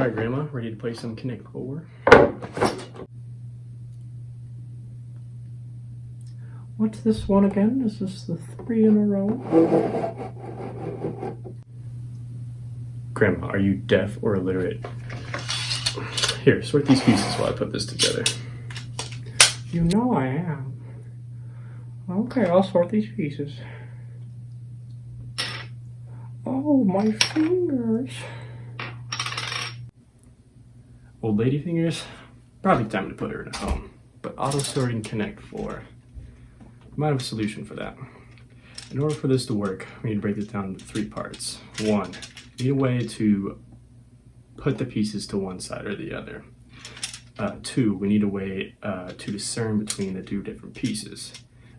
Alright, Grandma, ready to play some Connect 4? What's this one again? Is this the 3 in a row? Grandma, are you deaf or illiterate? Here, sort these pieces while I put this together. You know I am. Okay, I'll sort these pieces. Oh, my fingers. Old lady fingers? Probably time to put her at home. But auto sorting Connect 4. Might have a solution for that. In order for this to work, we need to break this down into 3 parts. 1, we need a way to put the pieces to one side or the other. 2, we need a way to discern between the 2 different pieces.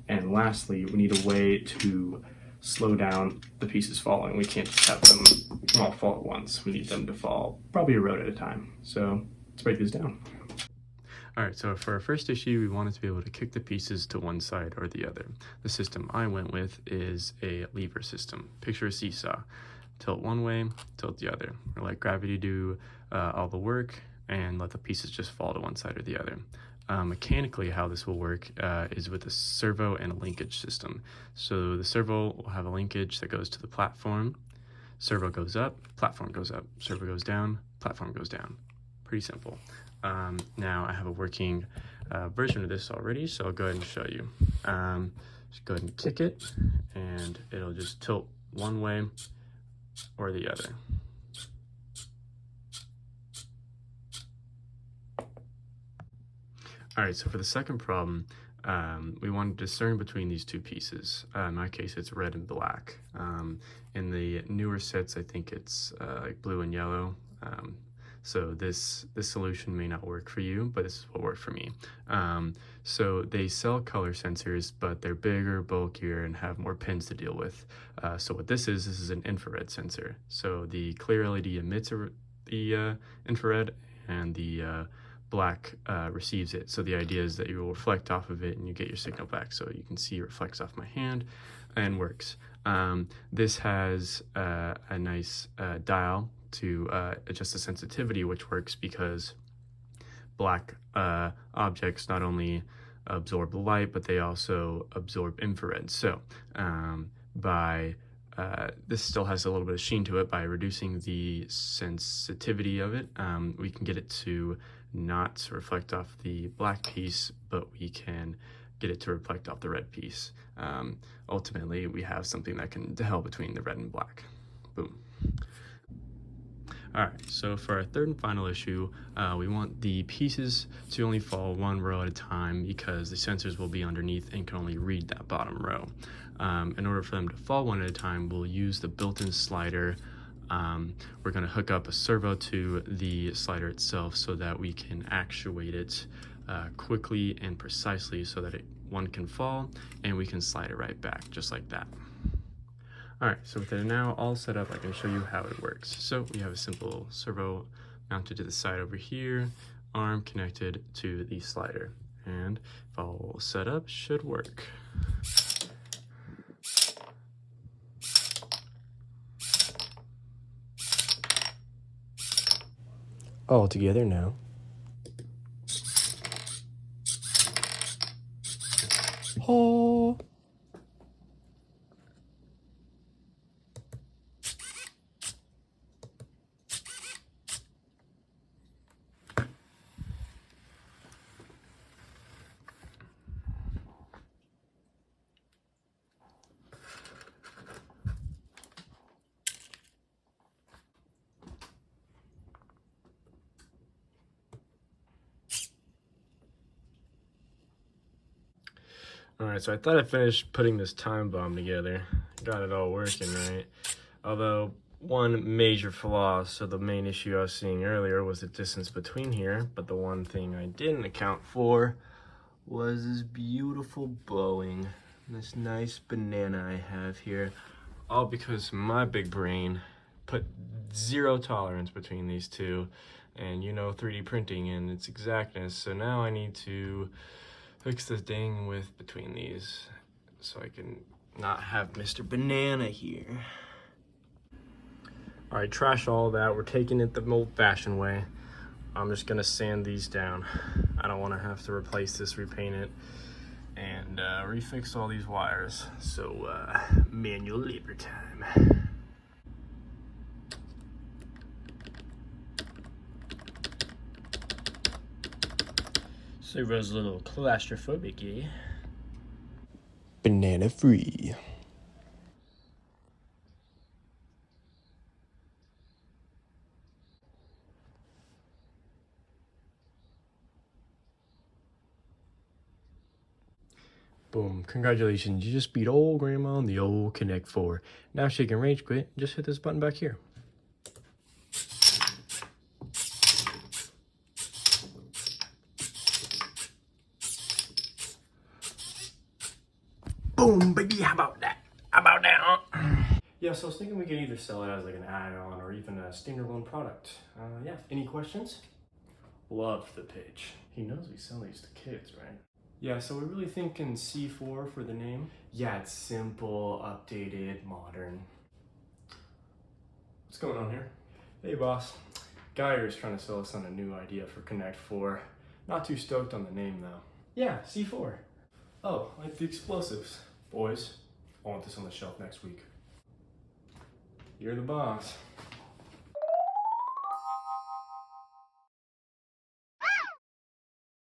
And lastly, we need a way to slow down the pieces falling. We can't just have them all fall at once. We need them to fall probably a row at a time. So let's break this down. All right, so for our first issue, we wanted to be able to kick the pieces to one side or the other. The system I went with is a lever system. Picture a seesaw. Tilt one way, tilt the other. Or let gravity do all the work and let the pieces just fall to one side or the other. Mechanically, how this will work is with a servo and a linkage system. So the servo will have a linkage that goes to the platform. Servo goes up, platform goes up. Servo goes down, platform goes down. Pretty simple. Now I have a working version of this already, so I'll go ahead and show you. Just go ahead and kick it, and it'll just tilt one way or the other. All right, so for the second problem, we want to discern between these 2 pieces. In my case, it's red and black. In the newer sets, I think it's like blue and yellow. So this solution may not work for you, but this is what worked for me. So they sell color sensors, but they're bigger, bulkier, and have more pins to deal with. So what this is an infrared sensor. So the clear LED emits the infrared, and the black receives it. So the idea is that you will reflect off of it and you get your signal back. So you can see it reflects off my hand and works. This has a nice dial to adjust the sensitivity, which works because black objects not only absorb the light, but they also absorb infrared. So this still has a little bit of sheen to it. By reducing the sensitivity of it, we can get it to not reflect off the black piece, but we can get it to reflect off the red piece. Ultimately, we have something that can tell between the red and black. Boom. All right, so for our third and final issue, we want the pieces to only fall one row at a time because the sensors will be underneath and can only read that bottom row. In order for them to fall one at a time, we'll use the built-in slider. We're going to hook up a servo to the slider itself so that we can actuate it quickly and precisely so that one can fall and we can slide it right back just like that. All right, so with it now all set up, I can show you how it works. So we have a simple servo mounted to the side over here, arm connected to the slider, and if all set up, should work. All together now. Oh. All right, so I thought I finished putting this time bomb together. Got it all working, right? Although one major flaw, so the main issue I was seeing earlier was the distance between here, but the one thing I didn't account for was this beautiful bowing, this nice banana I have here, all because my big brain put 0 tolerance between these 2, and you know 3D printing and its exactness, so now I need to fix this dang width between these so I can not have Mr. Banana here. All right, trash all that. We're taking it the old-fashioned way. I'm just gonna sand these down. I don't wanna have to replace this, repaint it, and refix all these wires. So manual labor time. So Rose a little claustrophobic, eh? Banana free. Boom, congratulations, you just beat old grandma on the old Connect 4. Now she can rage quit, just hit this button back here. Boom, baby, how about that? How about that, huh? Yeah, so I was thinking we could either sell it as like an add-on or even a standalone product. Yeah, any questions? Love the pitch. He knows we sell these to kids, right? Yeah, so we're really thinking C4 for the name. Yeah, it's simple, updated, modern. What's going on here? Hey boss. Geyer's trying to sell us on a new idea for Connect 4. Not too stoked on the name though. Yeah, C4. Oh, like the explosives. Boys, I want this on the shelf next week. You're the boss.